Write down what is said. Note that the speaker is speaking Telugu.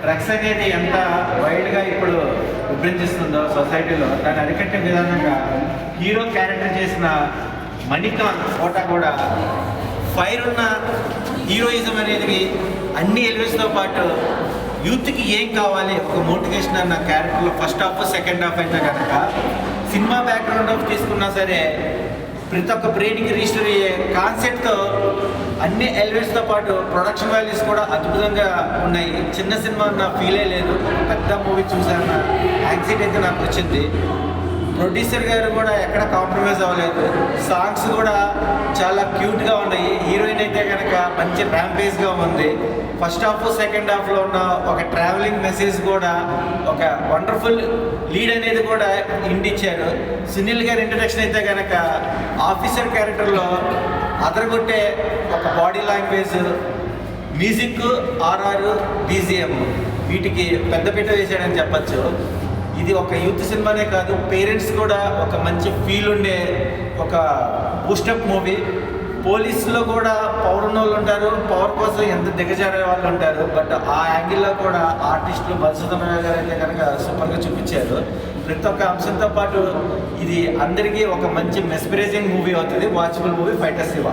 డ్రగ్స్ అనేది ఎంత వైల్డ్గా ఇప్పుడు విభజిస్తుందో సొసైటీలో దాన్ని అరికట్టే విధానంగా హీరో క్యారెక్టర్ చేసిన మణికాంత్ కోట కూడా ఫైర్ ఉన్న హీరోయిజం అనేది అన్ని ఎలిమెంట్స్తో పాటు యూత్కి ఏం కావాలి ఒక మోటివేషన్ అన్న క్యారెక్టర్లో ఫస్ట్ హాఫ్ సెకండ్ హాఫ్ అయితే కనుక సినిమా బ్యాక్గ్రౌండ్ ఆఫ్ తీసుకున్నా సరే ప్రతి ఒక్క బ్రెయిన్కి రిజిస్టర్ అయ్యే కాన్సెప్ట్తో అన్ని ఎలిమెంట్స్తో పాటు ప్రొడక్షన్ వాల్యూస్ కూడా అద్భుతంగా ఉన్నాయి. చిన్న సినిమా నా ఫీలే లేదు, పెద్ద మూవీ చూసాన్న యాంగ్జైటీ అయితే నాకు వచ్చింది. ప్రొడ్యూసర్ గారు కూడా ఎక్కడ కాంప్రమైజ్ అవ్వలేదు. సాంగ్స్ కూడా చాలా క్యూట్గా ఉన్నాయి. హీరోయిన్ అయితే కనుక మంచి ర్యాంపేజ్గా ఉంది. ఫస్ట్ హాఫ్ సెకండ్ హాఫ్లో ఉన్న ఒక ట్రావెలింగ్ మెసేజ్ కూడా ఒక వండర్ఫుల్ లీడ్ అనేది కూడా ఇండిచ్చారు. సునీల్ గారి ఇంట్రడక్షన్ అయితే కనుక ఆఫీసర్ క్యారెక్టర్లో అదరగొట్టే ఒక body language, music, RR, BGM వీటికి పెద్దపీట వేసాడని చెప్పచ్చు. ఇది ఒక యూత్ సినిమానే కాదు, పేరెంట్స్ కూడా ఒక మంచి ఫీల్ ఉండే ఒక బూస్టప్ మూవీ. పోలీసులో కూడా పవర్ ఉన్న వాళ్ళు ఉంటారు, పవర్ కోసం ఎంత దిగజారే వాళ్ళు ఉంటారు. బట్ ఆ యాంగిల్లో కూడా ఆర్టిస్టులు మధుసూదన్ గారు అయితే కనుక సూపర్గా చూపించారు. ప్రతి ఒక్క అంశంతో పాటు ఇది అందరికీ ఒక మంచి మెస్పరైజింగ్ మూవీ అవుతుంది. Watchable movie fighter Shiva.